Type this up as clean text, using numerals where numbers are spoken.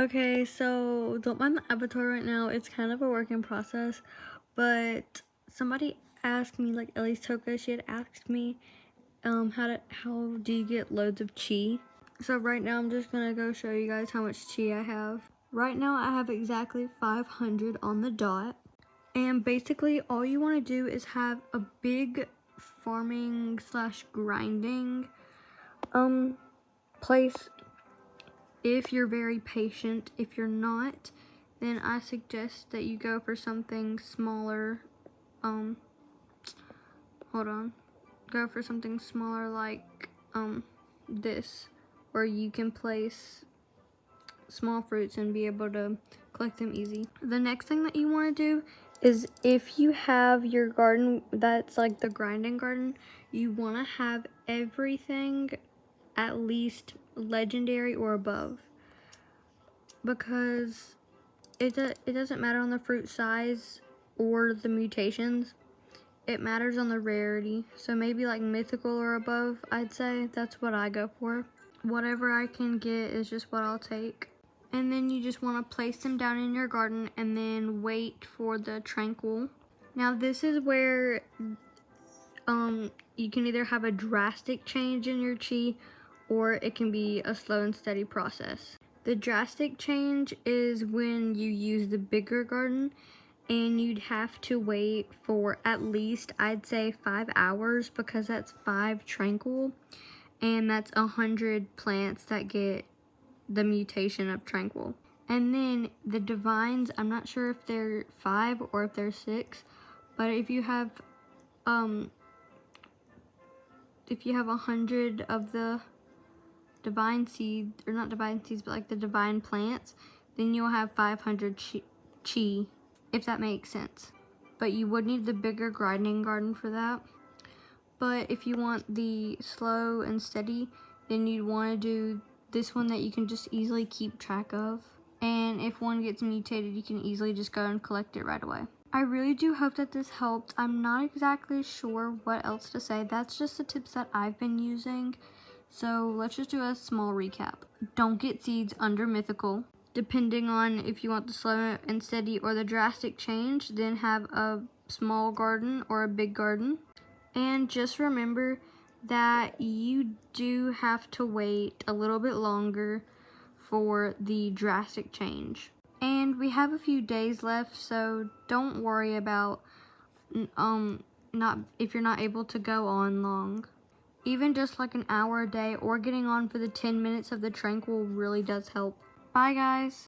Okay, so don't mind the avatar right now. It's kind of a work in process, but somebody asked me, like Ellie's Toka, she had asked me, how do you get loads of chi? So right now I'm just gonna go show you guys how much chi I have. Right now I have exactly 500 on the dot, and basically all you want to do is have a big farming slash grinding place if you're very patient. If you're not, then I suggest that you go for something smaller. Hold on. Go for something smaller like this, where you can place small fruits and be able to collect them easy. The next thing that you want to do is, if you have your garden that's like the grinding garden, you want to have everything at least legendary or above, because it doesn't matter on the fruit size or the mutations. It matters on the rarity. So maybe like mythical or above, I'd say. That's what I go for. Whatever I can get is just what I'll take. And then you just want to place them down in your garden and then wait for the tranquil. Now this is where you can either have a drastic change in your chi, or it can be a slow and steady process. The drastic change is when you use the bigger garden, and you'd have to wait for at least, I'd say, 5 hours, because that's 5 tranquil, and that's 100 plants that get the mutation of tranquil. And then the divines, I'm not sure if they're 5 or if they're 6, but if you have 100 of the divine seed, or not divine seeds, but like the divine plants, then you'll have 500 chi, if that makes sense. But you would need the bigger grinding garden for that. But if you want the slow and steady, then you'd want to do this one that you can just easily keep track of. And if one gets mutated, you can easily just go and collect it right away. I really do hope that this helped. I'm not exactly sure what else to say. That's just the tips that I've been using. So let's just do a small recap. Don't get seeds under mythical. Depending on if you want the slow and steady or the drastic change, then have a small garden or a big garden. And just remember that you do have to wait a little bit longer for the drastic change. And we have a few days left, so don't worry about not if you're not able to go on long. Even just like an hour a day, or getting on for the 10 minutes of the tranquil, really does help. Bye guys.